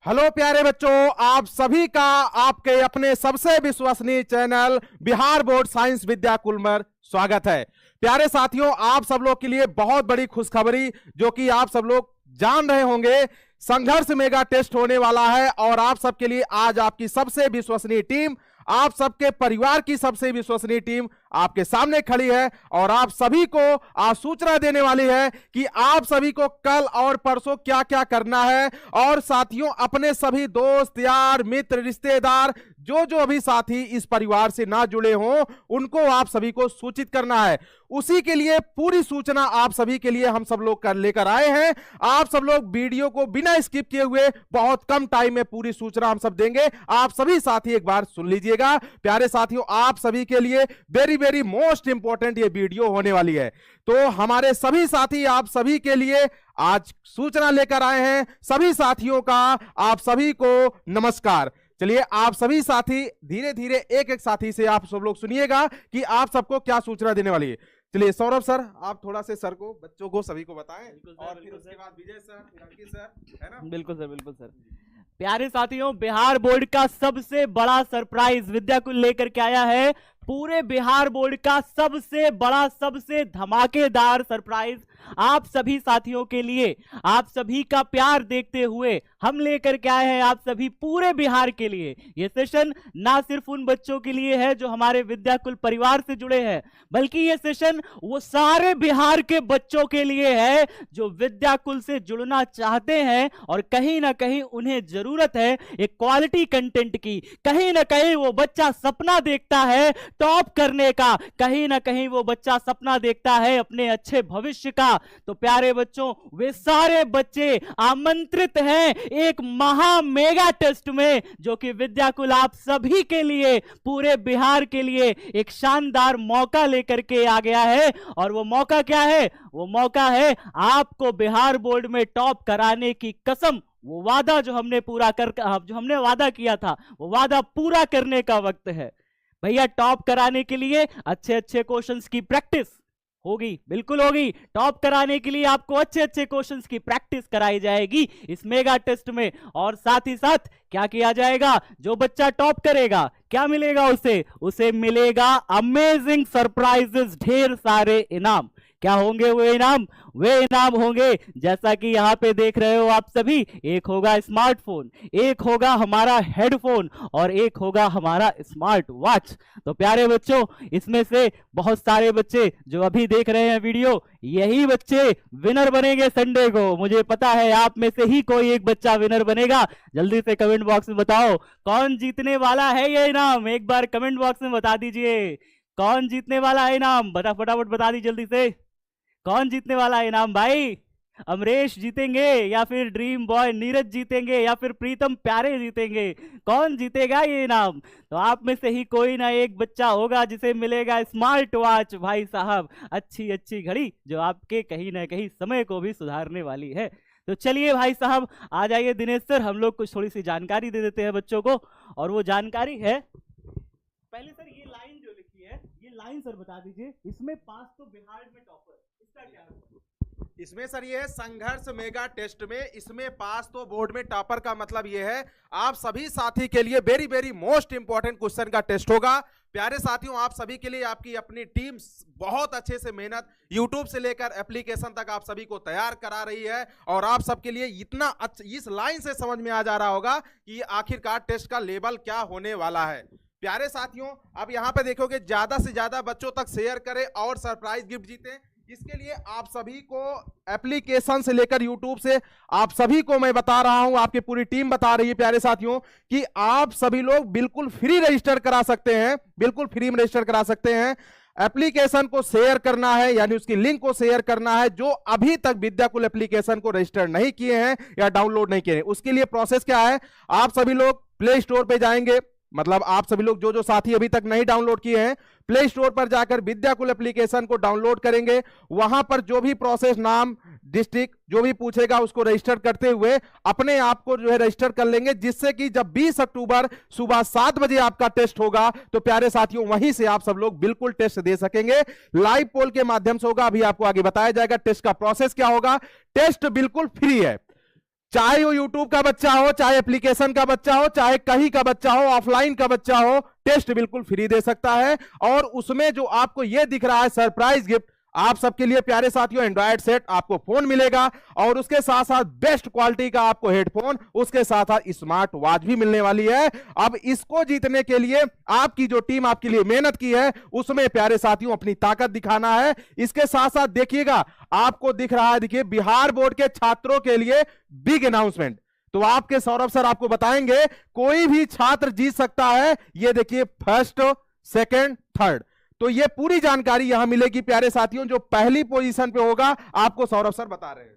Hello प्यारे बच्चों, आप सभी का आपके अपने सबसे विश्वसनीय channel Bihar board science Vidyakul में स्वागत है। प्यारे साथियों, आप सब लोग के लिए बहुत बड़ी खुशखबरी जो कि आप सब लोग जान रहे होंगे, संघर्ष मेगा टेस्ट होने वाला है और आप सबके लिए आज आपकी सबसे विश्वसनीय टीम, आप सबके परिवार की सबसे विश्वसनीय टीम आपके सामने खड़ी है और आप सभी को आज सूचना देने वाली है कि आप सभी को कल और परसों क्या क्या करना है। और साथियों, अपने सभी दोस्त यार मित्र रिश्तेदार जो जो अभी साथी इस परिवार से ना जुड़े हों उनको आप सभी को सूचित करना है। उसी के लिए पूरी सूचना आप सभी के लिए हम सब लोग कर लेकर आए हैं। आप सब लोग वीडियो को बिना स्किप किए हुए बहुत कम टाइम में पूरी सूचना हम सब देंगे। आप सभी साथी एक बार सुन लीजिएगा। प्यारे साथियों, आप सभी के लिए वेरी वेरी मोस्ट इंपॉर्टेंट ये वीडियो होने वाली है। तो हमारे सभी साथी आप सभी के लिए आज सूचना लेकर आए हैं। सभी साथियों का आप सभी को नमस्कार। चलिए, आप सभी साथी धीरे धीरे एक एक साथी से आप सब लोग सुनिएगा कि आप सबको क्या सूचना देने वाली है। चलिए सौरभ सर, आप थोड़ा से सर को, बच्चों को, सभी को बताएं और फिर उसके बाद विजय सर, फिर अंकित सर, है ना? बिल्कुल सर, बिल्कुल सर। प्यारे साथियों, बिहार बोर्ड का सबसे बड़ा सरप्राइज विद्याकुल लेकर के आया है। पूरे बिहार बोर्ड का सबसे बड़ा, सबसे धमाकेदार सरप्राइज आप सभी साथियों के लिए, आप सभी का प्यार देखते हुए हम लेकर के आए हैं आप सभी पूरे बिहार के लिए। यह सेशन ना सिर्फ उन बच्चों के लिए है जो हमारे विद्याकुल परिवार से जुड़े हैं, बल्कि यह सेशन वो सारे बिहार के बच्चों के लिए है जो विद्याकुल से जुड़ना चाहते हैं और कहीं ना कहीं उन्हें जरूरत है एक क्वालिटी कंटेंट की। कहीं ना कहीं वो बच्चा सपना देखता है टॉप करने का, कहीं ना कहीं वो बच्चा सपना देखता है अपने अच्छे भविष्य का। तो प्यारे बच्चों, वे सारे बच्चे आमंत्रित हैं एक महा मेगा टेस्ट में, जो कि विद्याकुल आप सभी के लिए, पूरे बिहार के लिए एक शानदार मौका लेकर के आ गया है। और वो मौका क्या है? वो मौका है आपको बिहार बोर्ड में टॉप कराने की कसम। वो वादा जो हमने वादा किया था, वो वादा पूरा करने का वक्त है। भैया, टॉप कराने के लिए अच्छे अच्छे क्वेश्चंस की प्रैक्टिस होगी, बिल्कुल होगी। टॉप कराने के लिए आपको अच्छे अच्छे क्वेश्चंस की प्रैक्टिस कराई जाएगी इस मेगा टेस्ट में। और साथ ही साथ क्या किया जाएगा? जो बच्चा टॉप करेगा क्या मिलेगा उसे मिलेगा अमेजिंग सरप्राइजेस, ढेर सारे इनाम। क्या होंगे वो इनाम? वे इनाम होंगे जैसा कि यहाँ पे देख रहे हो आप सभी। एक होगा स्मार्टफोन, एक होगा हमारा हेडफोन और एक होगा हमारा स्मार्ट वॉच। तो प्यारे बच्चों, इसमें से बहुत सारे बच्चे जो अभी देख रहे हैं वीडियो, यही बच्चे विनर बनेंगे संडे को। मुझे पता है आप में से ही कोई एक बच्चा विनर बनेगा। जल्दी से कमेंट बॉक्स में बताओ कौन जीतने वाला है ये इनाम। एक बार कमेंट बॉक्स में बता दीजिए कौन जीतने वाला है इनाम। फटाफट बता दी जल्दी से, कौन जीतने वाला है इनाम भाई? अमरेश जीतेंगे या फिर ड्रीम बॉय नीरज जीतेंगे या फिर प्रीतम प्यारे जीतेंगे? कौन जीतेगा ये इनाम? तो आप में से ही कोई ना एक बच्चा होगा जिसे मिलेगा स्मार्ट वॉच भाई साहब, अच्छी अच्छी घड़ी जो आपके कहीं ना कहीं समय को भी सुधारने वाली है। तो चलिए भाई साहब, आ जाइए दिनेश सर, हम लोग कुछ थोड़ी सी जानकारी दे देते हैं बच्चों को। और वो जानकारी है, पहले सर ये लाइन जो लिखी है, ये लाइन सर बता दीजिए, इसमें पास तो बिहार में टॉपर, इसका क्या है? इसमें सर ये है संघर्ष मेगा टेस्ट में, इसमें पास तो बोर्ड में टॉपर का मतलब ये है आप सभी साथी के लिए very very most important question का टेस्ट होगा। प्यारे साथियों, आप सभी के लिए आपकी अपनी टीम बहुत अच्छे से मेहनत यूट्यूब से लेकर एप्लीकेशन तक आप सभी को तैयार करा रही है और आप सबके लिए इतना इस लाइन से समझ में आ जा रहा होगा कि आखिरकार टेस्ट का लेवल क्या होने वाला है। प्यारे साथियों, अब यहाँ पे देखोगे ज्यादा से ज्यादा बच्चों तक शेयर करें और सरप्राइज गिफ्ट जीतें। इसके लिए आप सभी को एप्लीकेशन से लेकर यूट्यूब से आप सभी को मैं बता रहा हूं, आपकी पूरी टीम बता रही है प्यारे साथियों कि आप सभी लोग बिल्कुल फ्री रजिस्टर करा सकते हैं, बिल्कुल फ्री में रजिस्टर करा सकते हैं। एप्लीकेशन को शेयर करना है, यानी उसकी लिंक को शेयर करना है। जो अभी तक विद्याकुल एप्लीकेशन को रजिस्टर नहीं किए हैं या डाउनलोड नहीं किए हैं, उसके लिए प्रोसेस क्या है? आप सभी लोग प्ले स्टोर पे जाएंगे, मतलब आप सभी लोग जो साथी अभी तक नहीं डाउनलोड किए हैं, प्ले स्टोर पर जाकर विद्याकुल एप्लीकेशन को डाउनलोड करेंगे। वहां पर जो भी प्रोसेस, नाम, डिस्ट्रिक्ट जो भी पूछेगा उसको रजिस्टर करते हुए अपने आप को जो है रजिस्टर कर लेंगे, जिससे कि जब 20 अक्टूबर सुबह 7 बजे आपका टेस्ट होगा तो प्यारे साथियों वहीं से आप सब लोग बिल्कुल टेस्ट दे सकेंगे। लाइव पोल के माध्यम से होगा, अभी आपको आगे बताया जाएगा टेस्ट का प्रोसेस क्या होगा। टेस्ट बिल्कुल फ्री है। चाहे वो यूट्यूब का बच्चा हो, चाहे एप्लीकेशन का बच्चा हो, चाहे कहीं का बच्चा हो, ऑफलाइन का बच्चा हो, टेस्ट बिल्कुल फ्री दे सकता है। और उसमें जो आपको ये दिख रहा है सरप्राइज गिफ्ट, आप सबके लिए प्यारे साथियों एंड्रॉयड सेट, आपको फोन मिलेगा और उसके साथ साथ बेस्ट क्वालिटी का आपको हेडफोन, उसके साथ साथ स्मार्ट वॉच भी मिलने वाली है। अब इसको जीतने के लिए आपकी जो टीम आपके लिए मेहनत की है, उसमें प्यारे साथियों अपनी ताकत दिखाना है। इसके साथ साथ देखिएगा, आपको दिख रहा है, देखिए बिहार बोर्ड के छात्रों के लिए बिग अनाउंसमेंट। तो आपके सौरभ सर आपको बताएंगे कोई भी छात्र जीत सकता है। ये देखिए फर्स्ट, सेकंड, थर्ड, तो ये पूरी जानकारी यहां मिलेगी प्यारे साथियों। जो पहली पोजीशन पे होगा आपको सौरभ सर बता रहे हैं।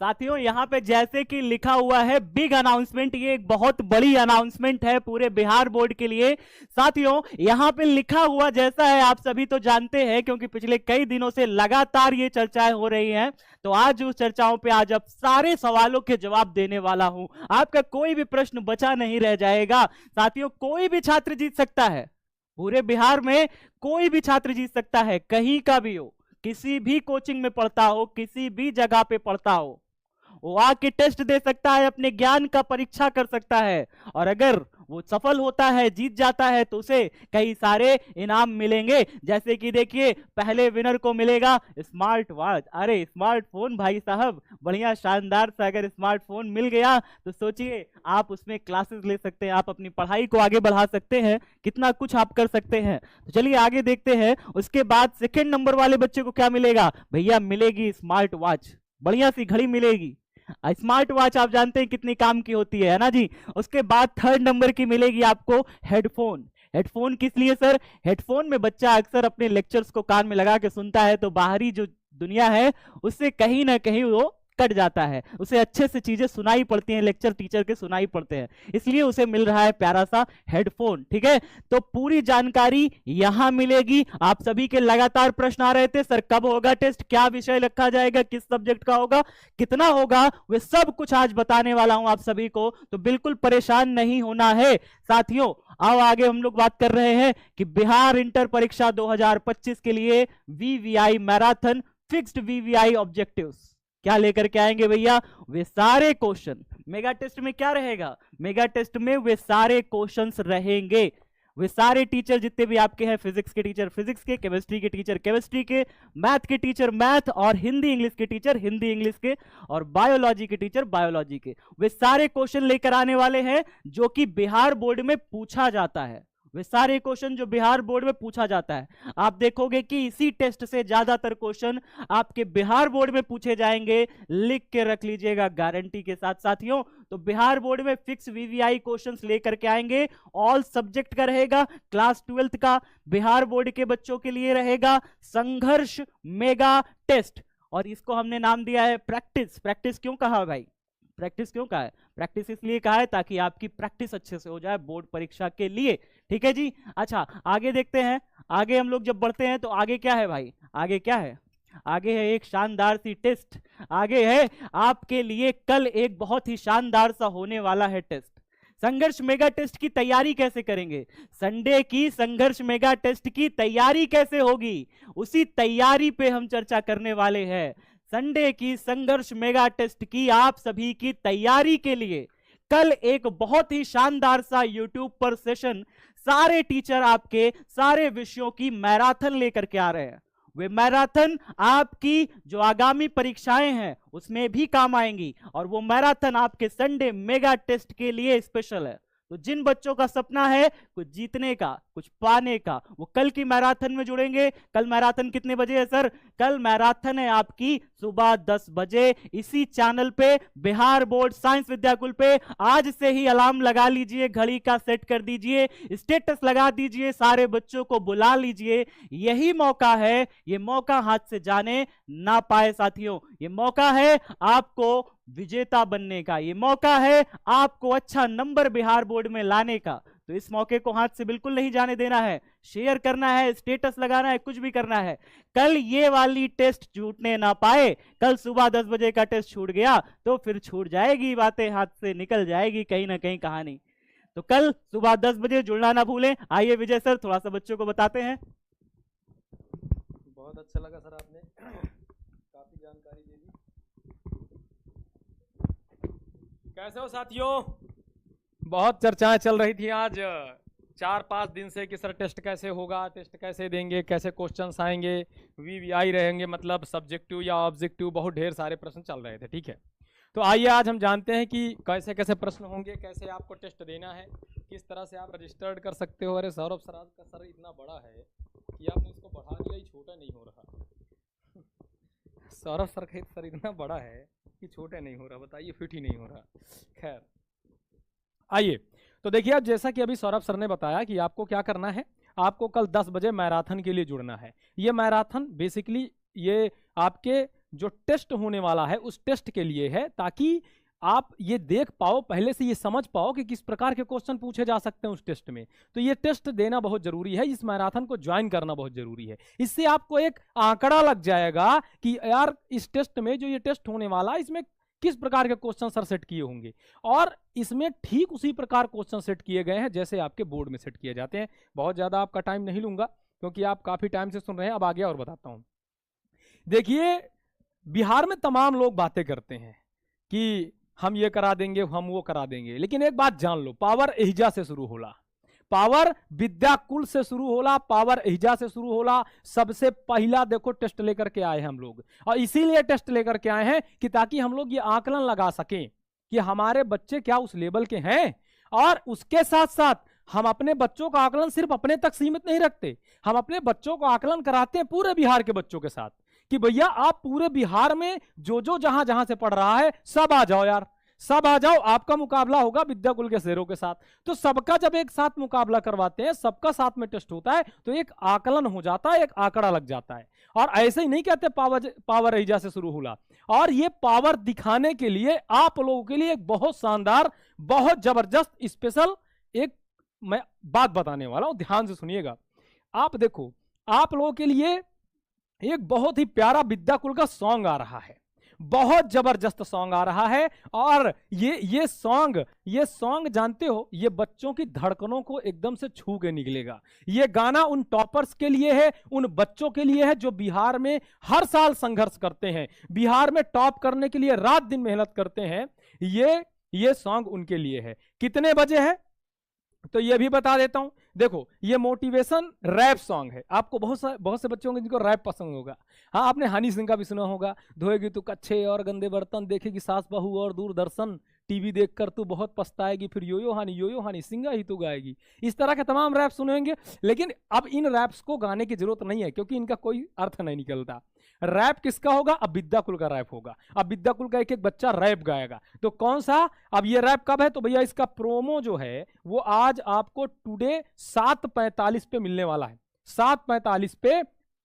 साथियों यहाँ पे जैसे कि लिखा हुआ है बिग अनाउंसमेंट, ये एक बहुत बड़ी अनाउंसमेंट है पूरे बिहार बोर्ड के लिए। साथियों यहाँ पे लिखा हुआ जैसा है आप सभी तो जानते हैं, क्योंकि पिछले कई दिनों से लगातार ये चर्चाएं हो रही हैं। तो आज उस चर्चाओं पे आज अब सारे सवालों के जवाब देने वाला हूं, आपका कोई भी प्रश्न बचा नहीं रह जाएगा। साथियों कोई भी छात्र जीत सकता है, पूरे बिहार में कोई भी छात्र जीत सकता है, कहीं का भी हो, किसी भी कोचिंग में पढ़ता हो, किसी भी जगह पे पढ़ता हो, वो आके टेस्ट दे सकता है, अपने ज्ञान का परीक्षा कर सकता है। और अगर वो सफल होता है, जीत जाता है, तो उसे कई सारे इनाम मिलेंगे। जैसे कि देखिए पहले विनर को मिलेगा स्मार्ट वॉच, अरे स्मार्टफोन भाई साहब, बढ़िया शानदार सा अगर स्मार्टफोन मिल गया तो सोचिए आप उसमें क्लासेस ले सकते हैं, आप अपनी पढ़ाई को आगे बढ़ा सकते हैं, कितना कुछ आप कर सकते हैं। तो चलिए आगे देखते हैं। उसके बाद सेकेंड नंबर वाले बच्चे को क्या मिलेगा? भैया मिलेगी स्मार्ट वॉच, बढ़िया सी घड़ी मिलेगी। स्मार्ट वॉच आप जानते हैं कितनी काम की होती है ना जी। उसके बाद थर्ड नंबर की मिलेगी आपको हेडफोन। हेडफोन किस लिए सर? हेडफोन में बच्चा अक्सर अपने लेक्चर्स को कान में लगा के सुनता है, तो बाहरी जो दुनिया है उससे कहीं ना कहीं वो कट जाता है, उसे अच्छे से चीजें सुनाई पड़ती हैं, लेक्चर टीचर के सुनाई पड़ते हैं, इसलिए उसे मिल रहा है प्यारा सा हेडफोन। ठीक है, तो पूरी जानकारी यहां मिलेगी। आप सभी के लगातार प्रश्न आ रहे थे, सर कब होगा टेस्ट, क्या विषय रखा जाएगा, किस सब्जेक्ट का होगा, कितना होगा, वे सब कुछ आज बताने वाला हूं आप सभी को, तो बिल्कुल परेशान नहीं होना है। साथियों आओ आगे हम लोग बात कर रहे हैं कि बिहार इंटर परीक्षा 2025 के लिए VVI marathon fixed VVI objectives क्या लेकर के आएंगे भैया? वे सारे क्वेश्चन मेगा टेस्ट में क्या रहेगा? मेगा टेस्ट में वे सारे क्वेश्चंस रहेंगे। वे सारे टीचर जितने भी आपके हैं, फिजिक्स के टीचर फिजिक्स के, केमिस्ट्री के टीचर केमिस्ट्री के, मैथ के टीचर मैथ, और हिंदी इंग्लिश के टीचर हिंदी इंग्लिश के, और बायोलॉजी के टीचर बायोलॉजी के, वे सारे क्वेश्चन लेकर आने वाले हैं जो कि बिहार बोर्ड में पूछा जाता है। वे सारे क्वेश्चन जो बिहार बोर्ड में पूछा जाता है, आप देखोगे कि इसी टेस्ट से ज्यादातर क्वेश्चन आपके बिहार बोर्ड में पूछे जाएंगे। लिख के रख लीजिएगा गारंटी के साथ साथियों। तो बिहार बोर्ड में फिक्स वीवीआई क्वेश्चंस लेकर के आएंगे, ऑल सब्जेक्ट का रहेगा, क्लास 12th का बिहार बोर्ड के बच्चों के लिए रहेगा संघर्ष मेगा टेस्ट, और इसको हमने नाम दिया है प्रैक्टिस। प्रैक्टिस क्यों कहा भाई? प्रैक्टिस क्यों कहा है? प्रैक्टिस इसलिए कहा है ताकि आपकी प्रैक्टिस अच्छे से हो जाए बोर्ड परीक्षा के लिए। ठीक है जी। अच्छा आगे देखते हैं, आगे हम लोग जब बढ़ते हैं तो आगे क्या है भाई? आगे क्या है? आगे है एक शानदार सी टेस्ट, आगे है आपके लिए कल एक बहुत ही शानदार सा होने वाला है टेस्ट। संघर्ष मेगा टेस्ट की तैयारी कैसे करेंगे? संडे की संघर्ष मेगा टेस्ट की तैयारी कैसे होगी, उसी तैयारी पे हम चर्चा करने वाले हैं। संडे की संघर्ष मेगा टेस्ट की आप सभी की तैयारी के लिए कल एक बहुत ही शानदार सा YouTube पर सेशन, सारे टीचर आपके सारे विषयों की मैराथन लेकर के आ रहे हैं। वे मैराथन आपकी जो आगामी परीक्षाएं हैं उसमें भी काम आएंगी, और वो मैराथन आपके संडे मेगा टेस्ट के लिए स्पेशल है। तो जिन बच्चों का सपना है कुछ जीतने का, कुछ पाने का, वो कल की मैराथन में जुड़ेंगे। कल मैराथन कितने बजे है सर? कल मैराथन है आपकी सुबह 10 बजे इसी चैनल पे, बिहार बोर्ड साइंस विद्याकुल पे। आज से ही अलार्म लगा लीजिए, घड़ी का सेट कर दीजिए, स्टेटस लगा दीजिए, सारे बच्चों को बुला लीजिए। यही मौका है, ये मौका हाथ से जाने ना पाए साथियों। ये मौका है आपको विजेता बनने का, ये मौका है आपको अच्छा नंबर बिहार बोर्ड में लाने का। तो इस मौके को हाथ से बिल्कुल नहीं जाने देना है, शेयर करना है, स्टेटस लगाना है, कुछ भी करना है। कल ये वाली टेस्ट छूटने ना पाए। कल सुबह 10 बजे का टेस्ट छूट गया तो फिर छूट जाएगी, बातें हाथ से निकल जाएगी कहीं ना कहीं कहानी। तो कल सुबह 10 बजे जुड़ना ना भूलें। आइए विजय सर थोड़ा सा बच्चों को बताते हैं। बहुत अच्छा लगा सर, आपने काफी जानकारी दे दी। कैसे हो साथियों? बहुत चर्चाएं चल रही थी आज 4-5 दिन से कि सर टेस्ट कैसे होगा, टेस्ट कैसे देंगे, कैसे क्वेश्चंस आएंगे, वीवीआई रहेंगे, मतलब सब्जेक्टिव या ऑब्जेक्टिव, बहुत ढेर सारे प्रश्न चल रहे थे। ठीक है, तो आइए आज हम जानते हैं कि कैसे कैसे प्रश्न होंगे, कैसे आपको टेस्ट देना है, किस तरह से आप रजिस्टर्ड कर सकते हो। अरे सौरभ सर, आज का सर इतना बड़ा है कि आपने इसको बढ़ा दिया, ही छोटा नहीं हो रहा। सौरभ सर का सर इतना बड़ा है कि छोटा नहीं हो रहा, बताइए, फिट ही नहीं हो रहा। खैर आइए, तो देखिए अब जैसा कि अभी सौरभ सर ने बताया कि आपको क्या करना है, आपको कल 10 बजे मैराथन के लिए जुड़ना है। ये मैराथन बेसिकली ये आपके जो टेस्ट होने वाला है उस टेस्ट के लिए है, ताकि आप ये देख पाओ, पहले से ये समझ पाओ कि किस प्रकार के क्वेश्चन पूछे जा सकते हैं उस टेस्ट में। तो ये टेस्ट देना बहुत जरूरी है, इस मैराथन को ज्वाइन करना बहुत जरूरी है। इससे आपको एक आंकड़ा लग जाएगा कि यार इस टेस्ट में जो ये टेस्ट होने वाला है इसमें किस प्रकार के क्वेश्चन सर सेट किए होंगे, और इसमें ठीक उसी प्रकार क्वेश्चन सेट किए गए हैं जैसे आपके बोर्ड में सेट किए जाते हैं। बहुत ज्यादा आपका टाइम नहीं लूंगा क्योंकि आप काफी टाइम से सुन रहे हैं। अब आगे और बताता हूं। देखिए, बिहार में तमाम लोग बातें करते हैं कि हम ये करा देंगे, हम वो करा देंगे, लेकिन एक बात जान लो, पावर एहिजा से शुरू होला, पावर विद्याकुल से शुरू होला, पावर एहिजा से शुरू होला। सबसे पहला देखो टेस्ट लेकर के आए हैं हम लोग, और इसीलिए टेस्ट लेकर के आए हैं कि ताकि हम लोग ये आकलन लगा सकें कि हमारे बच्चे क्या उस लेवल के हैं। और उसके साथ साथ हम अपने बच्चों का आकलन सिर्फ अपने तक सीमित नहीं रखते, हम अपने बच्चों को आकलन कराते हैं पूरे बिहार के बच्चों के साथ कि भैया आप पूरे बिहार में जो जहां जहां से पढ़ रहा है सब आ जाओ यार, सब आ जाओ, आपका मुकाबला होगा विद्याकुल के शेरों के साथ। तो सबका जब एक साथ मुकाबला करवाते हैं, सबका साथ में टेस्ट होता है, तो एक आकलन हो जाता है, एक आंकड़ा लग जाता है। और ऐसे ही नहीं कहते पावर एहिजा से शुरू हुआ, और ये पावर दिखाने के लिए आप लोगों के लिए एक बहुत शानदार, बहुत जबरदस्त स्पेशल एक मैं बात बताने वाला हूं, ध्यान से सुनिएगा। आप देखो, आप लोगों के लिए एक बहुत ही प्यारा विद्याकुल का सॉन्ग आ रहा है, बहुत जबरदस्त सॉन्ग आ रहा है। और ये सॉन्ग जानते हो, ये बच्चों की धड़कनों को एकदम से छू के निकलेगा। ये गाना उन टॉपर्स के लिए है, उन बच्चों के लिए है जो बिहार में हर साल संघर्ष करते हैं, बिहार में टॉप करने के लिए रात दिन मेहनत करते हैं। ये सॉन्ग उनके लिए है। कितने बजे है तो ये भी बता देता हूं। देखो, ये मोटिवेशन रैप सॉन्ग है। आपको बहुत से बच्चे होंगे जिनको रैप पसंद होगा। हाँ, आपने हनी सिंह का भी सुना होगा, धोएगी तू कच्छे और गंदे बर्तन, देखेगी सास बहू और दूरदर्शन, टीवी देखकर तू बहुत पछताएगी, फिर योयो हानी सिंगा ही तू गाएगी। इस तरह के तमाम रैप सुनेंगे, लेकिन अब इन रैप्स को गाने की जरूरत नहीं है क्योंकि इनका कोई अर्थ नहीं निकलता। रैप किसका होगा? अब विद्याकुल का रैप होगा। अब विद्याकुल का एक एक बच्चा रैप गाएगा। तो कौन सा? अब ये रैप कब है? तो भैया इसका प्रोमो जो है वो आज आपको टुडे 7:45 पे मिलने वाला है। 7:45 पे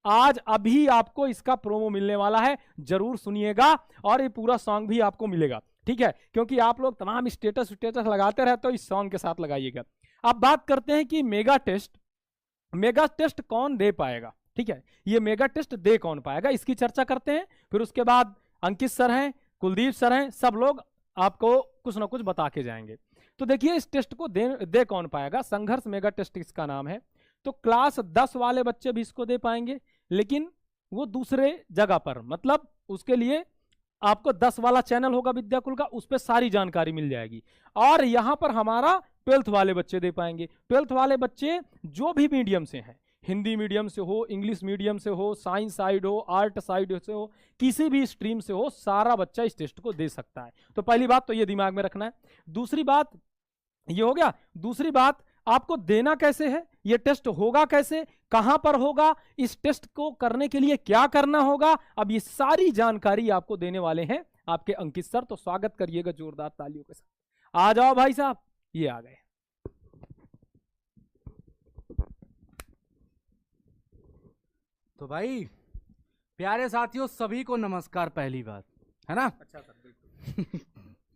आज अभी आपको इसका प्रोमो मिलने वाला है, जरूर सुनिएगा। और ये पूरा सॉन्ग भी आपको मिलेगा, ठीक है? क्योंकि आप लोग तमाम स्टेटस लगाते रहते हो, इस सॉन्ग के साथ लगाइएगा। अब बात करते हैं कि मेगा टेस्ट कौन दे पाएगा, ठीक है? ये मेगा टेस्ट दे कौन पाएगा, इसकी चर्चा करते हैं। फिर उसके बाद अंकित सर हैं, कुलदीप सर हैं, सब लोग आपको कुछ ना कुछ बता के जाएंगे। तो देखिए, इस टेस्ट को दे कौन पाएगा। संघर्ष मेगा टेस्ट इसका नाम है। तो क्लास 10 वाले बच्चे भी इसको दे पाएंगे, लेकिन वो दूसरे जगह पर, मतलब उसके लिए आपको 10 वाला चैनल होगा विद्याकुल का, उस पर सारी जानकारी मिल जाएगी। और यहां पर हमारा 12th वाले बच्चे दे पाएंगे। 12th वाले बच्चे जो भी मीडियम से हैं, हिंदी मीडियम से हो, इंग्लिश मीडियम से हो, साइंस साइड हो, आर्ट साइड से हो, किसी भी स्ट्रीम से हो, सारा बच्चा इस टेस्ट को दे सकता है। तो पहली बात तो ये दिमाग में रखना है। दूसरी बात ये हो गया। दूसरी बात, आपको देना कैसे है, ये टेस्ट होगा कैसे, कहां पर होगा, इस टेस्ट को करने के लिए क्या करना होगा, अब ये सारी जानकारी आपको देने वाले हैं आपके अंकित सर। तो स्वागत करिएगा जोरदार तालियों के साथ। आ जाओ भाई साहब, ये आ गए। तो भाई प्यारे साथियों, सभी को नमस्कार। पहली बात है ना। अच्छा सर, बिल्कुल।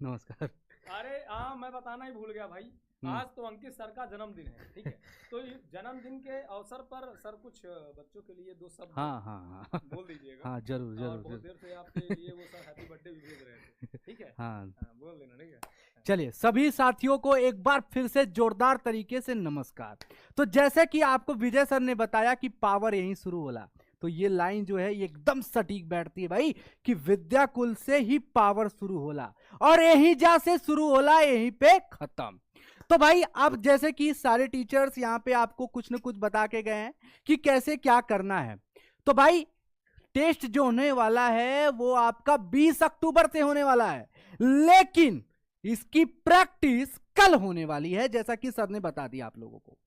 नमस्कार। अरे मैं बताना ही भूल गया भाई, आज तो अंकित सर का जन्मदिन है, ठीक है? तो जन्मदिन के अवसर पर सर कुछ बच्चों के लिए 2 शब्द हाँ बोल दीजिएगा। हाँ, जरूर और जरूर बहुत देर से आपके लिए वो सर हैप्पी बर्थडे भी भेज रहे थे, ठीक है? हाँ, बोल देना, ठीक है? चलिए सभी साथियों को एक बार फिर से जोरदार तरीके से नमस्कार। तो जैसे कि आपको विजय सर ने बताया कि पावर यहीं शुरू होला, तो ये लाइन जो है ये एकदम सटीक बैठती है भाई कि विद्याकुल से ही पावर शुरू होला और यही जा से शुरू होला यहीं पे खत्म। तो भाई अब जैसे कि सारे टीचर्स यहाँ पे आपको कुछ न कुछ बता के गए हैं कि कैसे क्या करना है। तो भाई टेस्ट जो होने वाला है वो आपका 20 अक्टूबर से होने वाला है, लेकिन इसकी प्रैक्टिस कल होने वाली है, जैसा कि सर ने बता दिया आप लोगों को।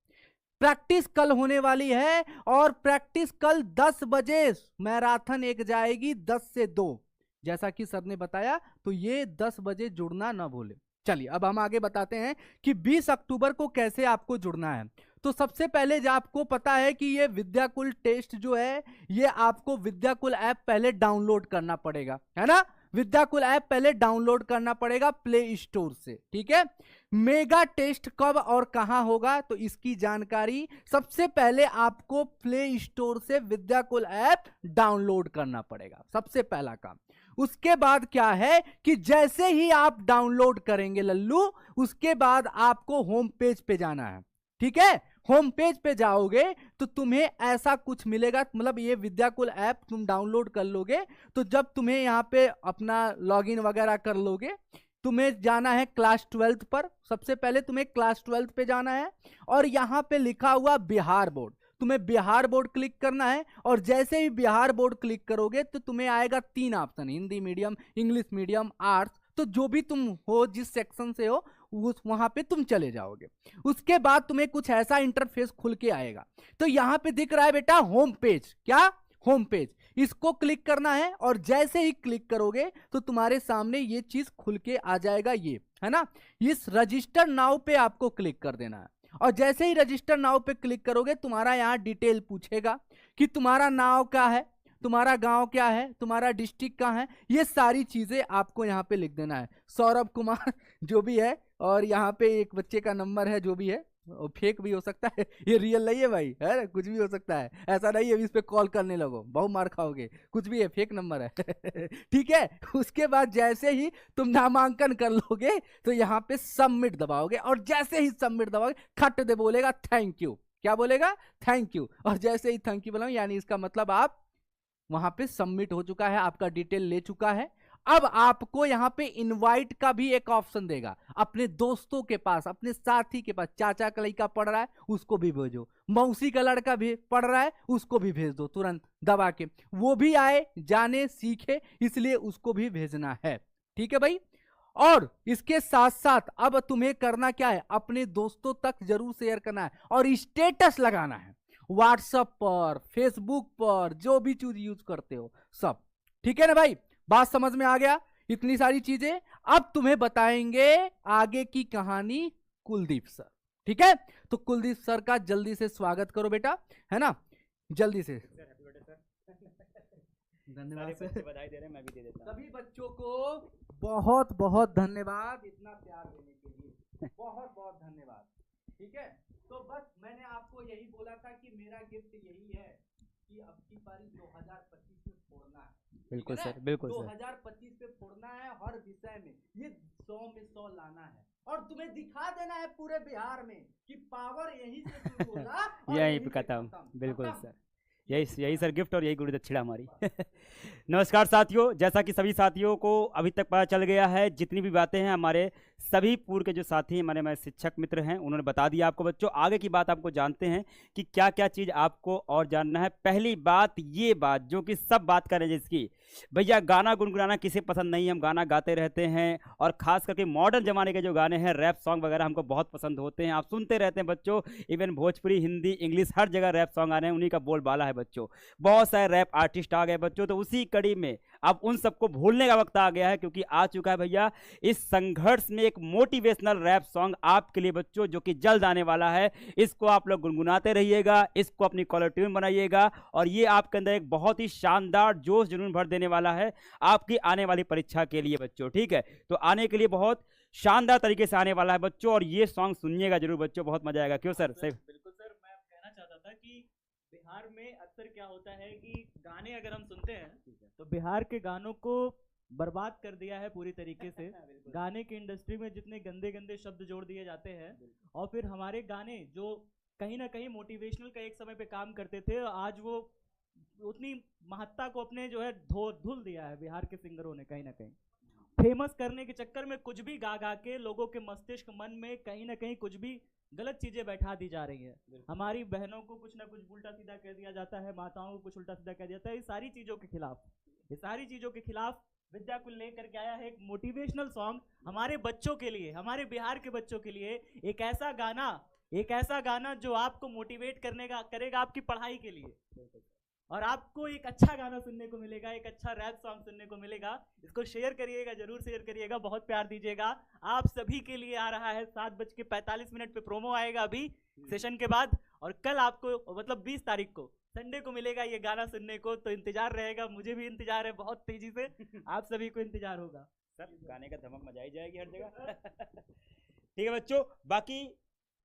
प्रैक्टिस कल होने वाली है और प्रैक्टिस कल 10 बजे मैराथन एक जाएगी 10 से 2, जैसा कि सर ने बताया। तो ये 10 बजे जुड़ना ना भूले। चलिए अब हम आगे बताते हैं कि 20 अक्टूबर को कैसे आपको जुड़ना है। तो सबसे पहले जो आपको पता है कि ये विद्याकुल टेस्ट जो है ये आपको विद्याकुल ऐप पहले डाउनलोड करना पड़ेगा, है ना। विद्याकुल ऐप पहले डाउनलोड करना पड़ेगा प्ले स्टोर से, ठीक है। मेगा टेस्ट कब और कहां होगा तो इसकी जानकारी सबसे पहले आपको प्ले स्टोर से विद्याकुल ऐप डाउनलोड करना पड़ेगा, सबसे पहला काम। उसके बाद क्या है कि जैसे ही आप डाउनलोड करेंगे लल्लू, उसके बाद आपको होम पेज पे जाना है, ठीक है। होम पेज पे जाओगे तो तुम्हें ऐसा कुछ मिलेगा, मतलब ये विद्याकुल ऐप तुम डाउनलोड कर लोगे तो जब तुम्हें यहाँ पे अपना लॉगिन वगैरह कर लोगे, तुम्हें जाना है क्लास 12th पर। सबसे पहले तुम्हें क्लास 12th पे जाना है और यहाँ पे लिखा हुआ बिहार बोर्ड, तुम्हें बिहार बोर्ड क्लिक करना है। और जैसे ही बिहार बोर्ड क्लिक करोगे तो तुम्हें आएगा 3 option, Hindi medium, English medium, arts. तो जो भी तुम हो, जिस सेक्शन से हो, उस वहां पे तुम चले जाओगे। उसके बाद तुम्हें कुछ ऐसा इंटरफेस खुल के आएगा। तो यहाँ पे दिख रहा है बेटा होम पेज, क्या होम पेज, इसको क्लिक करना है और जैसे ही क्लिक करोगे तो तुम्हारे सामने ये चीज खुल के आ जाएगा, ये है ना। इस रजिस्टर नाउ पे आपको क्लिक कर देना है और जैसे ही रजिस्टर नाउ पे क्लिक करोगे तुम्हारा यहाँ डिटेल पूछेगा कि तुम्हारा नाम क्या है, तुम्हारा गांव क्या है, तुम्हारा डिस्ट्रिक्ट कहाँ है, ये सारी चीजें आपको यहाँ पे लिख देना है। सौरभ कुमार जो भी है, और यहाँ पे एक बच्चे का नंबर है जो भी है, फेक भी हो सकता है, ये रियल नहीं है भाई, है कुछ भी हो सकता है, ऐसा नहीं है इस पे कॉल करने लगो बहुत मार खाओगे, कुछ भी है, फेक नंबर है ठीक है। उसके बाद जैसे ही तुम नामांकन कर लोगे तो यहाँ पे सबमिट दबाओगे और जैसे ही सबमिट दबाओगे खट दे बोलेगा थैंक यू, क्या बोलेगा, थैंक यू। और जैसे ही थैंक यू बोलोगे यानी इसका मतलब आप वहां पे सबमिट हो चुका है, आपका डिटेल ले चुका है। अब आपको यहां पे इनवाइट का भी एक ऑप्शन देगा, अपने दोस्तों के पास, अपने साथी के पास, चाचा का लड़का पढ़ रहा है उसको भी भेजो, मौसी का लड़का भी पढ़ रहा है उसको भी भेज दो तुरंत दबा के, वो भी आए जाने सीखे, इसलिए उसको भी भेजना है, ठीक है भाई। और इसके साथ साथ अब तुम्हें करना क्या है, अपने दोस्तों तक जरूर शेयर करना है और स्टेटस लगाना है व्हाट्सएप पर, फेसबुक पर, जो भी चीज यूज करते हो सब, ठीक है ना भाई। बात समझ में आ गया, इतनी सारी चीजें। अब तुम्हें बताएंगे आगे की कहानी कुलदीप सर, ठीक है। तो कुलदीप सर का जल्दी से स्वागत करो बेटा, है ना, जल्दी से। धन्यवाद सर, बधाई दे रहे हैं, मैं भी दे देता हूं। सभी बच्चों को बहुत बहुत धन्यवाद इतना प्यार देने के लिए, बहुत बहुत धन्यवाद, ठीक है। तो बस मैंने आपको यही बोला था कि मेरा गिफ्ट यही है कि अब की पारी 2025 में फोड़ना है, बिल्कुल सर, बिल्कुल सर। 2025 पे फोड़ना है, हर विषय में ये 100 में 100 लाना है और तुम्हें दिखा देना है पूरे बिहार में कि पावर यहीं से शुरू होगा और यहीं पे पे खत्म, बिल्कुल खत्म। सर, यही सर गिफ्ट और यही गुरु दक्षिणा हमारी नमस्कार साथियों, जैसा कि सभी साथियों को अभी तक पता चल गया है, जितनी भी बातें हैं हमारे सभी पूर्व के जो साथी हमारे शिक्षक मित्र हैं उन्होंने बता दिया आपको। बच्चों आगे की बात आपको जानते हैं कि क्या क्या चीज़ आपको और जानना है। पहली बात ये बात जो कि सब बात करें जिसकी, भैया गाना गुनगुनाना किसे पसंद नहीं, हम गाना गाते रहते हैं और ख़ास करके मॉडर्न ज़माने के जो गाने हैं, रैप सॉन्ग वगैरह हमको बहुत पसंद होते हैं, आप सुनते रहते हैं बच्चों। इवन भोजपुरी, हिंदी, इंग्लिश हर जगह रैप सॉन्ग आ रहे हैं, उन्हीं का बोलबाला है बच्चों। बहुत सारे रैप आर्टिस्ट आ गए बच्चों, तो उसी कड़ी में अब उन सबको भूलने का वक्त आ गया है, क्योंकि आ चुका है भैया इस संघर्ष में एक मोटिवेशनल रैप सॉन्ग आपके लिए बच्चों, जो कि जल्द आने वाला है। इसको आप लोग गुनगुनाते रहिएगा, इसको अपनी कॉलर ट्यून बनाइएगा और ये आपके अंदर एक बहुत ही शानदार जोश जुनून भर देने वाला है आपकी आने वाली परीक्षा के लिए बच्चों, ठीक है। तो आने के लिए बहुत शानदार तरीके से आने वाला है बच्चों और ये सॉन्ग सुनिएगा जरूर बच्चों, बहुत मजा आएगा। क्यों सर? सही, बिल्कुल सर, मैं कहना चाहता था कि बिहार में अक्सर क्या होता है कि गाने अगर हम सुनते हैं तो बिहार के गानों को बर्बाद कर दिया है पूरी तरीके से। गाने की इंडस्ट्री में जितने गंदे गंदे शब्द जोड़ दिए जाते हैं और फिर हमारे गाने जो कहीं ना कहीं मोटिवेशनल का एक समय पे काम करते थे, आज वो उतनी महत्ता को अपने जो है धुल दिया है बिहार के सिंगरों ने कहीं ना कहीं। फेमस करने के चक्कर में कुछ भी गा गा के लोगों के मस्तिष्क मन में कहीं ना कहीं कुछ भी गलत चीजें बैठा दी जा रही है। हमारी बहनों को कुछ ना कुछ उल्टा सीधा कह दिया जाता है, माताओं को कुछ उल्टा सीधा कह दिया जाता है। ये सारी चीजों के खिलाफ विद्याकुल लेकर के आया है एक मोटिवेशनल सॉन्ग हमारे बच्चों के लिए, हमारे बिहार के बच्चों के लिए। एक ऐसा गाना जो आपको मोटिवेट करेगा आपकी पढ़ाई के लिए, और आपको एक अच्छा गाना सुनने को मिलेगा, एक अच्छा रैप सॉन्ग सुनने को मिलेगा। इसको शेयर करिएगा, जरूर शेयर करिएगा, बहुत प्यार दीजिएगा। आप सभी के लिए आ रहा है 7:45 पे प्रोमो आएगा अभी सेशन के बाद, और कल आपको मतलब 20 तारीख को संडे को मिलेगा ये गाना सुनने को। तो इंतजार रहेगा, मुझे भी इंतजार है बहुत तेजी से, आप सभी को इंतजार होगा। सर गाने का धमक मचाई जाएगी हर जगह। ठीक है बच्चों, बाकी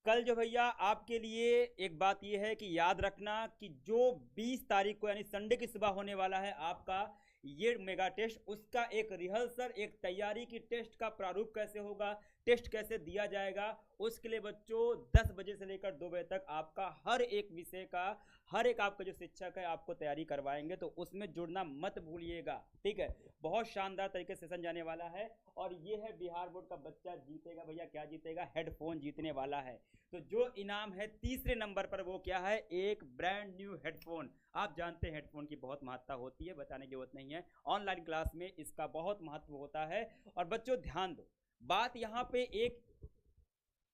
कल जो भैया आपके लिए एक बात ये है कि याद रखना कि जो 20 तारीख को यानी संडे की सुबह होने वाला है आपका ये मेगा टेस्ट, उसका एक रिहर्सल, एक तैयारी की टेस्ट का प्रारूप कैसे होगा, टेस्ट कैसे दिया जाएगा, उसके लिए बच्चों 10 बजे से लेकर 2 बजे तक आपका हर एक विषय का, हर एक आपका जो शिक्षक है आपको तैयारी करवाएंगे, तो उसमें जुड़ना मत भूलिएगा। ठीक है, बहुत शानदार तरीके से सेशन जाने वाला है। और ये है बिहार बोर्ड का बच्चा जीतेगा भैया, क्या जीतेगा, हेडफोन जीतने वाला है। तो जो इनाम है तीसरे नंबर पर वो क्या है, एक ब्रांड न्यू हेडफोन। आप जानते हैं हेडफोन की बहुत महत्ता होती है, बताने की जरूरत नहीं है, ऑनलाइन क्लास में इसका बहुत महत्व होता है। और बच्चों ध्यान दो, बात यहाँ पे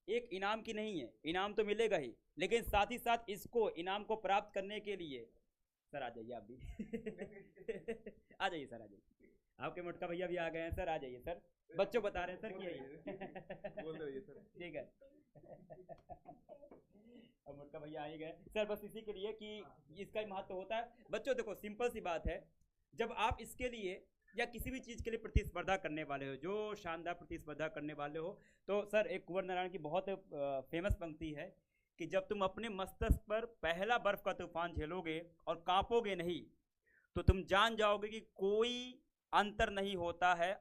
एक इनाम की नहीं है, इनाम तो मिलेगा ही, लेकिन साथ ही साथ इसको इनाम को प्राप्त करने के लिए सर आ जाइए आप भी आ जाइए सर, आ जाइए, आपके मोटका भैया भी आ गए हैं सर, आ जाइए सर, बच्चों बता रहे हैं सर कि बोल रही है सर, ठीक है अब मोटका भैया आ ही गए सर, बस इसी के लिए कि इसका ही महत्व होता है। बच्चों देखो सिंपल सी बात है, जब आप इसके लिए या किसी भी चीज़ के लिए प्रतिस्पर्धा करने वाले हो, जो शानदार प्रतिस्पर्धा करने वाले हो, तो सर एक कुंवर नारायण की बहुत फेमस पंक्ति है कि जब तुम अपने मस्तक पर पहला बर्फ का तूफान झेलोगे और कांपोगे नहीं, तो तुम जान जाओगे कि कोई अंतर नहीं होता है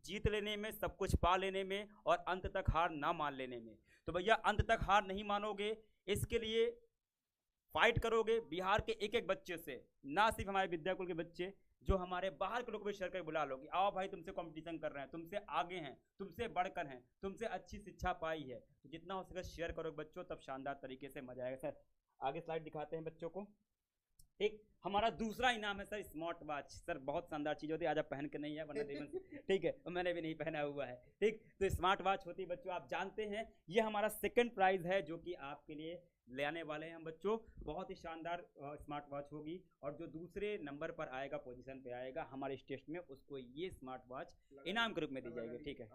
जीत लेने में, सब कुछ पा लेने में, और अंत तक हार ना मान लेने में। तो भैया अंत तक हार नहीं मानोगे, इसके लिए फाइट करोगे बिहार के एक एक बच्चे से, ना सिर्फ हमारे विद्याकुल के बच्चे, जो हमारे बाहर के लोग भी शेयर कर बुला लो कि आओ भाई तुमसे कंपटीशन कर रहे हैं, तुमसे आगे हैं, तुमसे बढ़कर हैं, तुमसे अच्छी शिक्षा पाई है। तो जितना हो सके शेयर करो बच्चों, तब शानदार तरीके से मजा आएगा। सर आगे स्लाइड दिखाते हैं बच्चों को। ठीक, हमारा दूसरा इनाम है सर स्मार्ट वॉच। सर बहुत शानदार चीज़ होती है, आज आप पहन के नहीं है वरना देवन ठीक है, मैंने भी नहीं पहना हुआ है। ठीक, तो स्मार्ट वॉच होती है बच्चों, आप जानते हैं ये हमारा सेकंड प्राइज है जो कि आपके लिए ले आने वाले हैं हम बच्चों। बहुत ही शानदार स्मार्ट वॉच होगी, और जो दूसरे नंबर पर आएगा, पोजीशन पे आएगा हमारे इस टेस्ट में, उसको ये स्मार्ट वॉच इनाम के रूप में दी जाएगी। ठीक है,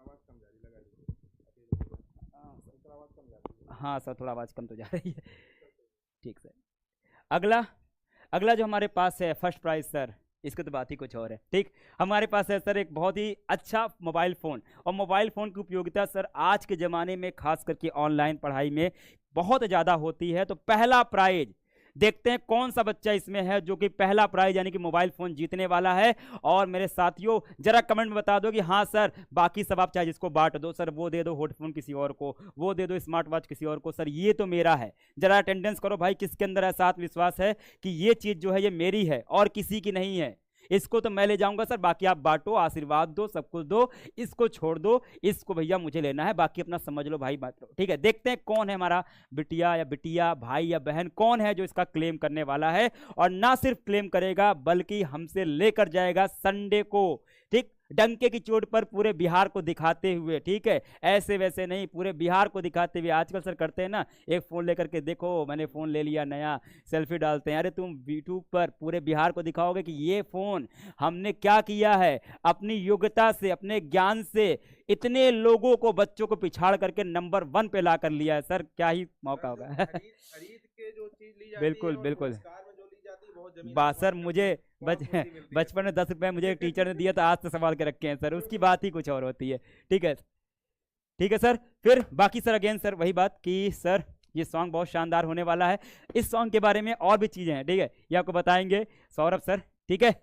हाँ सर थोड़ा आवाज़ कम तो जा रही है। ठीक सर, अगला जो हमारे पास है फर्स्ट प्राइज सर, इसकी तो बात ही कुछ और है। ठीक, हमारे पास है सर एक बहुत ही अच्छा मोबाइल फ़ोन, और मोबाइल फ़ोन की उपयोगिता सर आज के ज़माने में खास करके ऑनलाइन पढ़ाई में बहुत ज़्यादा होती है। तो पहला प्राइज देखते हैं कौन सा बच्चा इसमें है जो कि पहला प्राइज यानी कि मोबाइल फ़ोन जीतने वाला है। और मेरे साथियों जरा कमेंट में बता दो कि हाँ सर, बाकी सब आप चाहे जिसको बांट दो, सर वो दे दो हेडफोन किसी और को, वो दे दो स्मार्ट वॉच किसी और को, सर ये तो मेरा है। जरा अटेंडेंस करो भाई, किसके अंदर ऐसा आत्मविश्वास है कि ये चीज़ जो है ये मेरी है और किसी की नहीं है, इसको तो मैं ले जाऊंगा सर, बाकी आप बांटो, आशीर्वाद दो, सब कुछ दो, इसको छोड़ दो, इसको भैया मुझे लेना है, बाकी अपना समझ लो भाई, बांट लो। ठीक है, देखते हैं कौन है हमारा बिटिया या बिटिया, भाई या बहन, कौन है जो इसका क्लेम करने वाला है, और ना सिर्फ क्लेम करेगा बल्कि हमसे लेकर जाएगा संडे को। ठीक, डंके की चोट पर पूरे बिहार को दिखाते हुए, ठीक है, ऐसे वैसे नहीं, पूरे बिहार को दिखाते हुए। आजकल सर करते हैं ना, एक फ़ोन लेकर के देखो मैंने फ़ोन ले लिया नया, सेल्फी डालते हैं। अरे तुम यूट्यूब पर पूरे बिहार को दिखाओगे कि ये फ़ोन हमने क्या किया है, अपनी योग्यता से, अपने ज्ञान से इतने लोगों को, बच्चों को पिछाड़ करके नंबर 1 पे ला कर लिया है। सर क्या ही मौका होगा खरीद के जो चीज ली जाती बिल्कुल है, बिल्कुल बात सर, मुझे बचपन में 10 रुपए मुझे एक टीचर ने दिया था, आज तो संभाल के रखे हैं सर, उसकी बात ही कुछ और होती है। ठीक है, ठीक है सर। फिर बाकी सर अगेन सर वही बात कि सर ये सॉन्ग बहुत शानदार होने वाला है। इस सॉन्ग के बारे में और भी चीज़ें हैं, ठीक है, ये आपको बताएंगे सौरभ सर। ठीक है,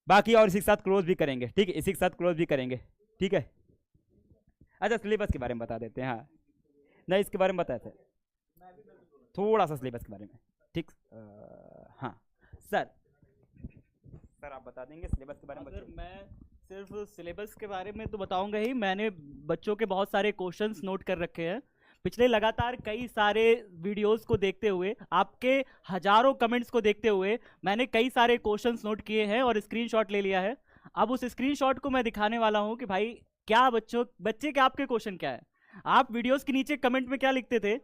बाकी और इसी के साथ क्लोज भी करेंगे। ठीक है, इसी के साथ क्लोज भी करेंगे। ठीक है, अच्छा सिलेबस के बारे में बता देते हैं। हाँ नहीं, इसके बारे में बताया सर, थोड़ा सा सिलेबस के बारे में। ठीक, हाँ सर आप बता देंगे सिलेबस के बारे में? अगर मैं सिर्फ सिलेबस के बारे में तो बताऊंगा ही, मैंने बच्चों के बहुत सारे क्वेश्चंस नोट कर रखे हैं पिछले लगातार कई सारे वीडियोस को देखते हुए, आपके हजारों कमेंट्स को देखते हुए मैंने कई सारे क्वेश्चंस नोट किए हैं और स्क्रीनशॉट ले लिया है। अब उस स्क्रीनशॉट को मैं दिखाने वाला हूं कि भाई क्या बच्चे के आपके क्वेश्चन क्या है। आप वीडियोस के नीचे कमेंट में क्या लिखते थे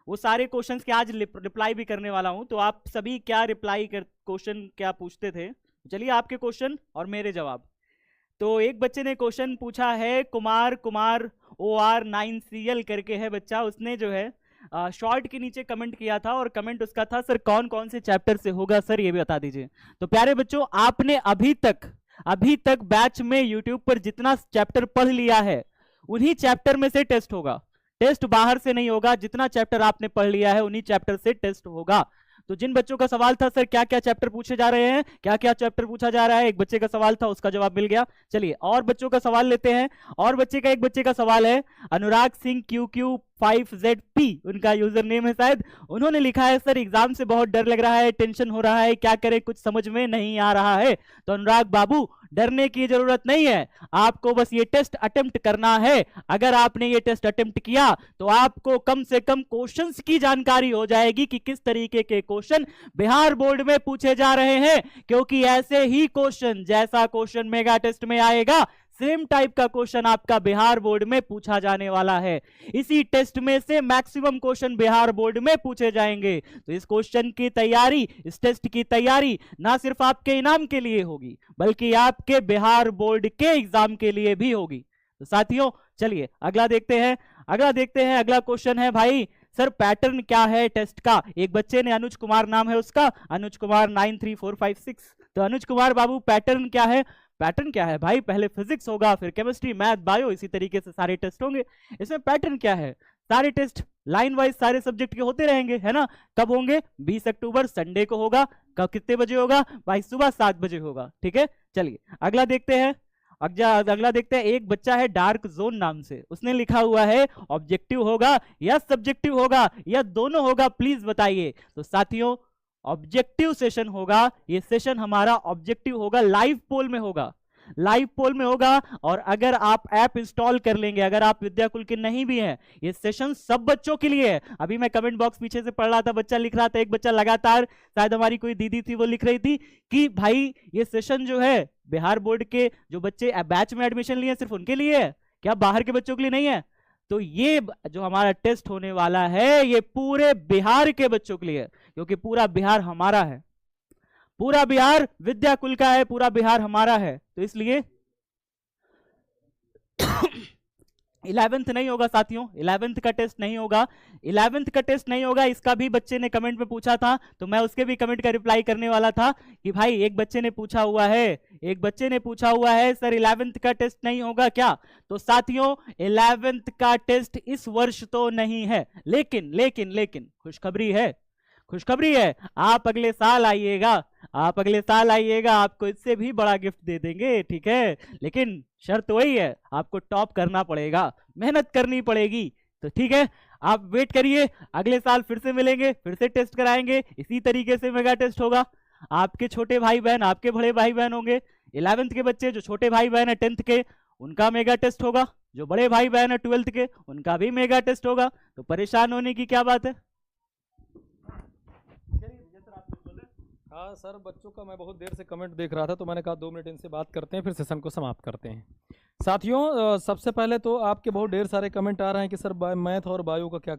वो सारे क्वेश्चंस के आज रिप्लाई भी करने वाला हूं, तो आप सभी क्या क्वेश्चन क्या पूछते थे। चलिए आपके क्वेश्चन और मेरे जवाब। तो एक बच्चे ने क्वेश्चन पूछा है, कुमार OR9CL करके है बच्चा, उसने जो है शॉर्ट के नीचे कमेंट किया था और कमेंट उसका था, सर कौन कौन से चैप्टर से होगा सर ये भी बता दीजिए। तो प्यारे बच्चों, आपने अभी तक बैच में यूट्यूब पर जितना चैप्टर पढ़ लिया है उन्हीं चैप्टर में से टेस्ट होगा, टेस्ट बाहर से नहीं होगा। जितना चैप्टर आपने पढ़ लिया है उन्हीं चैप्टर से टेस्ट होगा। तो जिन बच्चों का सवाल था सर क्या क्या चैप्टर पूछे जा रहे हैं, क्या क्या चैप्टर पूछा जा रहा है, एक बच्चे का सवाल था उसका जवाब मिल गया। चलिए और बच्चों का सवाल लेते हैं। और एक बच्चे का सवाल है, अनुराग सिंह QQ5ZP उनका यूजर नेम है शायद। उन्होंने लिखा है, सर एग्जाम से बहुत डर लग रहा है, टेंशन हो रहा है, क्या करें कुछ समझ में नहीं आ रहा है। तो अनुराग बाबू, डरने की जरूरत नहीं है, आपको बस ये टेस्ट अटेम्प्ट करना है। अगर आपने ये टेस्ट अटेम्प्ट किया तो आपको कम से कम क्वेश्चंस की जानकारी हो जाएगी कि किस तरीके के क्वेश्चन बिहार बोर्ड में पूछे जा रहे हैं, क्योंकि ऐसे ही क्वेश्चन, जैसा क्वेश्चन मेगा टेस्ट में आएगा सेम टाइप का क्वेश्चन आपका बिहार बोर्ड में पूछा जाने वाला है। इसी टेस्ट में से मैक्सिमम क्वेश्चन बिहार बोर्ड में पूछे जाएंगे। तो इस क्वेश्चन की तैयारी, इस टेस्ट की तैयारी ना सिर्फ आपके इनाम के लिए होगी बल्कि आपके बिहार बोर्ड के एग्जाम के लिए भी होगी। तो साथियों चलिए अगला देखते हैं। अगला क्वेश्चन है, भाई सर पैटर्न क्या है टेस्ट का। एक बच्चे ने, अनुज कुमार नाम है उसका, अनुज कुमार 93456। तो अनुज कुमार बाबू पैटर्न क्या है? पैटर्न क्या है भाई, पहले फिजिक्स होगा, फिर केमिस्ट्री, मैथ, बायो, इसी तरीके से सारे टेस्ट होंगे। इसमें पैटर्न क्या है? सारे टेस्ट लाइन वाइज सारे सब्जेक्ट के होते रहेंगे, है ना। कब होंगे? 20 अक्टूबर संडे को होगा। कब, कितने बजे होगा भाई? सुबह 7 बजे होगा। ठीक है, चलिए अगला देखते हैं। एक बच्चा है डार्क जोन नाम से, उसने लिखा हुआ है ऑब्जेक्टिव होगा या सब्जेक्टिव होगा या दोनों होगा, प्लीज बताइए। तो साथियों ऑब्जेक्टिव सेशन होगा, ये सेशन हमारा ऑब्जेक्टिव होगा, लाइव पोल में होगा। और अगर आप ऐप इंस्टॉल कर लेंगे, अगर आप विद्याकुल के नहीं भी हैं, ये सेशन सब बच्चों के लिए है। अभी मैं कमेंट बॉक्स पीछे से पढ़ रहा था, बच्चा लिख रहा था, एक बच्चा लगातार, शायद हमारी कोई दीदी थी वो लिख रही थी कि भाई ये सेशन जो है बिहार बोर्ड के जो बच्चे बैच में एडमिशन लिए सिर्फ उनके लिए है क्या, बाहर के बच्चों के लिए नहीं है। तो ये जो हमारा टेस्ट होने वाला है ये पूरे बिहार के बच्चों के लिए है, क्योंकि पूरा बिहार हमारा है, पूरा बिहार विद्याकुल का है, पूरा बिहार हमारा है। तो इसलिए 11th नहीं होगा साथियों, 11th का टेस्ट नहीं होगा। 11th का टेस्ट नहीं होगा, इसका भी बच्चे ने कमेंट में पूछा था, तो मैं उसके भी कमेंट का रिप्लाई करने वाला था कि भाई एक बच्चे ने पूछा हुआ है सर 11th का टेस्ट नहीं होगा क्या। तो साथियों 11th का टेस्ट इस वर्ष तो नहीं है, लेकिन खुशखबरी है, आप अगले साल आइएगा, आपको इससे भी बड़ा गिफ्ट दे देंगे। ठीक है, लेकिन शर्त वही है, आपको टॉप करना पड़ेगा, मेहनत करनी पड़ेगी। तो ठीक है, आप वेट करिए, अगले साल फिर से मिलेंगे, फिर से टेस्ट कराएंगे, इसी तरीके से मेगा टेस्ट होगा। आपके छोटे भाई बहन, आपके बड़े भाई बहन होंगे, 11th के बच्चे जो छोटे भाई बहन है 10th के, उनका मेगा टेस्ट होगा, जो बड़े भाई बहन है 12th के, उनका भी मेगा टेस्ट होगा। तो परेशान होने की क्या बात है। हाँ सर, बच्चों का मैं बहुत देर से कमेंट देख रहा था, तो मैंने कहा 2 मिनट इनसे बात करते हैं, फिर सेशन को समाप्त करते हैं। साथियों सबसे पहले तो आपके बहुत ढेर सारे कमेंट आ रहे हैं कि सर मैथ और बायो का क्या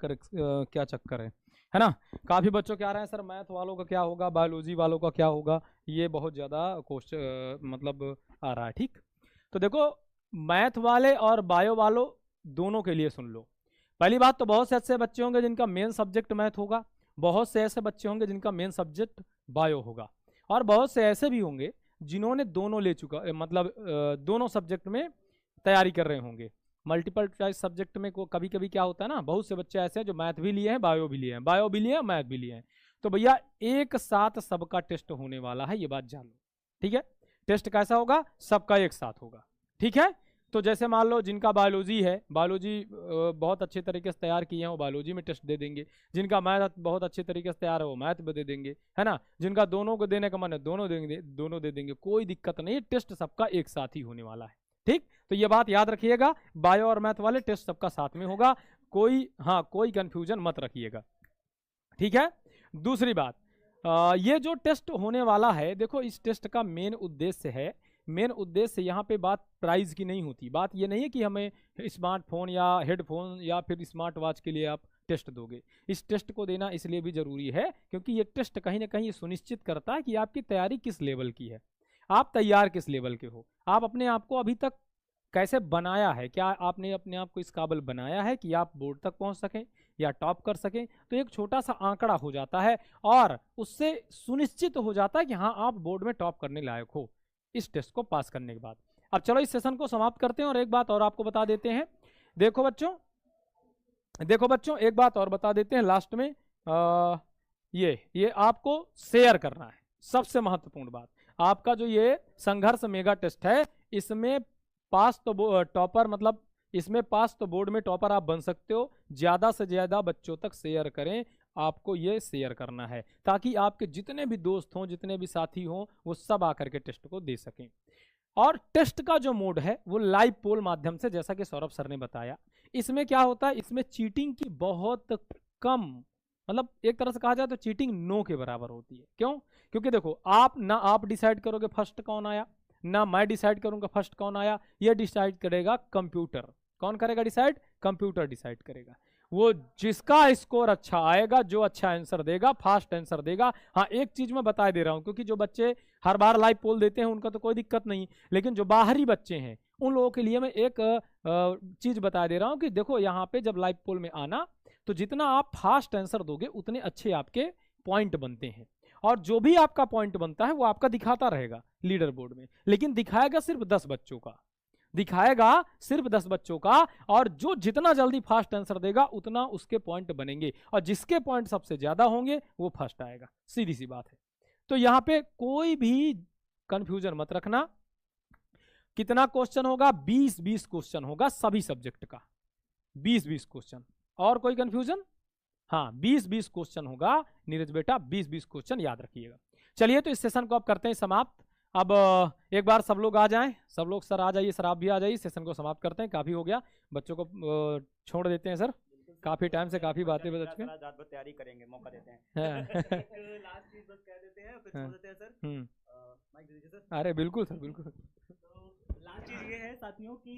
चक्कर है ना। काफ़ी बच्चों के आ रहे हैं सर मैथ वालों का क्या होगा, बायोलॉजी वालों का क्या होगा, ये बहुत ज़्यादा क्वेश्चन मतलब आ रहा है। ठीक, तो देखो मैथ वाले और बायो वालों दोनों के लिए सुन लो। पहली बात तो बहुत से ऐसे बच्चे होंगे जिनका मेन सब्जेक्ट मैथ होगा, बहुत से ऐसे बच्चे होंगे जिनका मेन सब्जेक्ट बायो होगा, और बहुत से ऐसे भी होंगे जिन्होंने दोनों ले चुका, मतलब दोनों सब्जेक्ट में तैयारी कर रहे होंगे। मल्टीपल चॉइस सब्जेक्ट में को कभी कभी क्या होता है ना, बहुत से बच्चे ऐसे हैं जो मैथ भी लिए हैं, बायो भी लिए हैं, मैथ भी लिए हैं। तो भैया एक साथ सबका टेस्ट होने वाला है, ये बात जान लो। ठीक है, टेस्ट कैसा होगा, सबका एक साथ होगा। ठीक है, तो जैसे मान लो जिनका बायोलॉजी है, बायोलॉजी बहुत अच्छे तरीके से तैयार किए हैं, वो बायोलॉजी में टेस्ट दे देंगे। जिनका मैथ बहुत अच्छे तरीके से तैयार है, वो मैथ में दे देंगे, है ना। जिनका दोनों को देने का मन है, दोनों देंगे, दोनों दे देंगे, कोई दिक्कत नहीं। टेस्ट सबका एक साथ ही होने वाला है, ठीक। तो ये बात याद रखिएगा, बायो और मैथ वाले टेस्ट सबका साथ में होगा, कोई कंफ्यूजन मत रखिएगा, ठीक है। दूसरी बात, ये जो टेस्ट होने वाला है, देखो इस टेस्ट का मेन उद्देश्य यहाँ पे बात प्राइस की नहीं होती। बात ये नहीं है कि हमें स्मार्टफोन या हेडफोन या फिर स्मार्ट वॉच के लिए आप टेस्ट दोगे। इस टेस्ट को देना इसलिए भी जरूरी है क्योंकि ये टेस्ट कहीं ना कहीं सुनिश्चित करता है कि आपकी तैयारी किस लेवल की है, आप तैयार किस लेवल के हो, आप अपने आप को अभी तक कैसे बनाया है, क्या आपने अपने आप को इस काबिल बनाया है कि आप बोर्ड तक पहुंच सकें या टॉप कर सकें। तो एक छोटा सा आंकड़ा हो जाता है और उससे सुनिश्चित हो जाता है कि हाँ आप बोर्ड में टॉप करने लायक हो इस टेस्ट को पास करने के बाद। अब चलो इस सेशन को समाप्त करते हैं और एक बात और आपको बता देते हैं। देखो बच्चों एक बात और बता देते हैं लास्ट में, ये आपको शेयर करना है। सबसे महत्वपूर्ण बात, आपका जो ये संघर्ष मेगा टेस्ट है, इसमें पास तो टॉपर मतलब इसमें पास तो बोर्ड में टॉपर आप बन सकते हो। ज्यादा से ज्यादा बच्चों तक शेयर करें, आपको ये शेयर करना है ताकि आपके जितने भी दोस्त हों, जितने भी साथी हों, वो सब आकर के टेस्ट को दे सकें। और टेस्ट का जो मोड है वो लाइव पोल माध्यम से, जैसा कि सौरभ सर ने बताया। इसमें क्या होता है, इसमें चीटिंग की बहुत कम, मतलब एक तरह से कहा जाए तो चीटिंग नो के बराबर होती है। क्यों? क्योंकि देखो आप डिसाइड करोगे फर्स्ट कौन आया, ना मैं डिसाइड करूंगा फर्स्ट कौन आया, ये डिसाइड करेगा कंप्यूटर। कौन करेगा डिसाइड? कंप्यूटर डिसाइड करेगा। वो जिसका स्कोर अच्छा आएगा, जो अच्छा आंसर देगा, फास्ट आंसर देगा। हाँ एक चीज मैं बता दे रहा हूं, क्योंकि जो बच्चे हर बार लाइव पोल देते हैं उनका तो कोई दिक्कत नहीं, लेकिन जो बाहरी बच्चे हैं उन लोगों के लिए मैं एक चीज बता दे रहा हूं कि देखो यहाँ पे जब लाइव पोल में आना, तो जितना आप फास्ट आंसर दोगे उतने अच्छे आपके पॉइंट बनते हैं। और जो भी आपका पॉइंट बनता है वो आपका दिखाता रहेगा लीडर बोर्ड में, लेकिन दिखाएगा सिर्फ 10 बच्चों का, दिखाएगा सिर्फ 10 बच्चों का। और जो जितना जल्दी फास्ट आंसर देगा उतना उसके पॉइंट बनेंगे, और जिसके पॉइंट सबसे ज्यादा होंगे वो फर्स्ट आएगा। सीधी सी बात है। तो यहां पे कोई भी कंफ्यूजन मत रखना। कितना क्वेश्चन होगा? 20-20 क्वेश्चन होगा सभी सब्जेक्ट का, 20-20 क्वेश्चन। और कोई कंफ्यूजन? हाँ 20-20 क्वेश्चन होगा नीरज बेटा, 20-20 क्वेश्चन याद रखिएगा। चलिए तो इस सेशन को अब करते हैं समाप्त। अब एक बार सब लोग आ जाएं, सब लोग सर आ जाइए, सर आप भी आ जाइए, सेशन को समाप्त करते हैं। काफी हो गया, बच्चों को छोड़ देते हैं सर, काफी टाइम से काफी बातें बच चुके हैं। तैयारी करेंगे, मौका देते हैं। लास्ट चीज बस कह देते हैं फिर छोड़ देते हैं सर। माइक दे दीजिए सर। अरे बिल्कुल सर बिल्कुल। तो लास्ट चीज ये है साथियों कि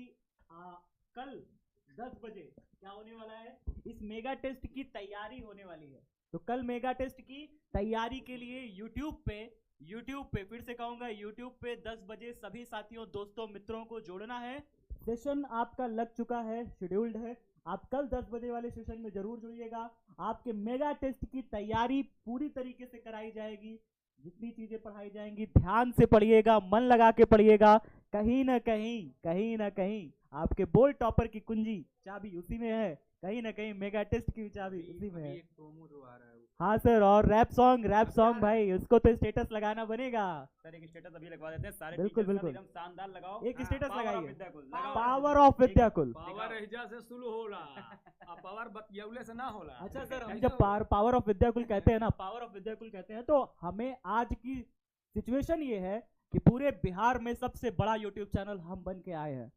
कल 10 बजे क्या होने वाला है, इस मेगा टेस्ट की तैयारी होने वाली है। तो कल मेगा टेस्ट की तैयारी के लिए YouTube पे फिर से कहूंगा, YouTube पे 10 बजे सभी साथियों, दोस्तों, मित्रों को जोड़ना है। सेशन आपका लग चुका है, शेड्यूल्ड है। आप कल 10 बजे वाले सेशन में जरूर जुड़िएगा। आपके मेगा टेस्ट की तैयारी पूरी तरीके से कराई जाएगी। जितनी चीजें पढ़ाई जाएंगी ध्यान से पढ़िएगा, मन लगा के पढ़िएगा। कहीं ना कहीं आपके बोर्ड टॉपर की कुंजी, चाबी उसी में है। कहीं ना कहीं मेगा टेस्ट की चाबी उसी में है। हाँ सर, और रैप सॉन्ग भाई, उसको तो स्टेटस लगाना बनेगा सर। एक स्टेटस अभी लगवा देते हैं सारे। बिल्कुल एकदम शानदार लगाओ, एक स्टेटस लगाइए, power power of Vidyakul. Power एहिजा से शुरू होला, पावर बतियौले से ना होला। अच्छा सर, हम जब पावर ऑफ विद्याकुल कहते हैं ना, पावर ऑफ विद्याकुल कहते हैं, तो हमें आज की सिचुएशन ये है कि पूरे बिहार में सबसे बड़ा यूट्यूब चैनल हम बन के आए हैं।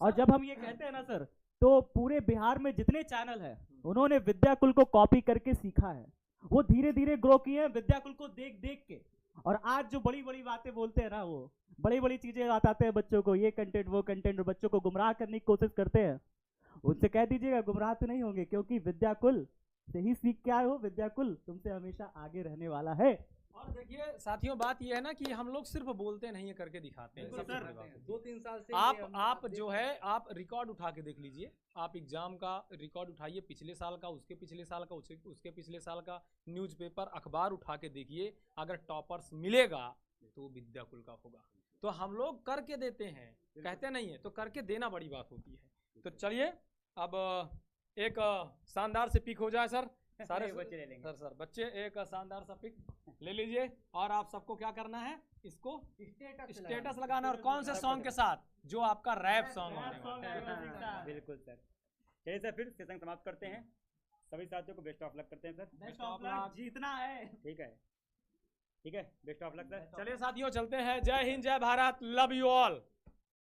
और जब हम ये कहते हैं ना सर, तो पूरे बिहार में जितने चैनल है उन्होंने विद्याकुल को कॉपी करके सीखा है। वो धीरे धीरे ग्रो किए हैं विद्याकुल को देख देख के। और आज जो बड़ी बड़ी बातें बोलते हैं ना, वो बड़ी बड़ी चीजें बताते हैं बच्चों को, ये कंटेंट वो कंटेंट, और बच्चों को गुमराह करने की कोशिश करते हैं। उनसे कह दीजिएगा गुमराह तो नहीं होंगे, क्योंकि विद्याकुल से ही सीख के आए हो। विद्याकुल तुमसे हमेशा आगे रहने वाला है। और देखिए साथियों, बात यह है ना कि हम लोग सिर्फ बोलते नहीं है, करके दिखाते हैं। सबसे बड़ी बात 2-3 साल से आप जो है आप रिकॉर्ड उठा के देख लीजिए। आप एग्जाम का रिकॉर्ड उठाइए, पिछले साल का, उसके पिछले साल का, उसके पिछले साल का, न्यूज़पेपर, अखबार उठा के देखिए। अगर टॉपर्स मिलेगा तो विद्याकुल का होगा। तो हम लोग करके देते हैं, कहते नहीं है, तो करके देना बड़ी बात होती है। तो चलिए अब एक शानदार से पिक हो जाए सर, सारे बच्चे ले लेंगे। सर बच्चे एक शानदार सा पिक ले लीजिए। और आप सबको क्या करना है, इसको स्टेटस लगाना। और कौन से सॉन्ग के साथ? जो आपका रैप सॉन्ग होने वाला है। बिल्कुल सर। चलिए सर, फिर सेशन समाप्त करते हैं। सभी साथियों को बेस्ट ऑफ लक करते हैं सर। बेस्ट ऑफ लक, जीतना है। ठीक है, ठीक है, बेस्ट ऑफ लक सर। चलिए साथियों, चलते हैं। जय हिंद, जय भारत, लव यू ऑल।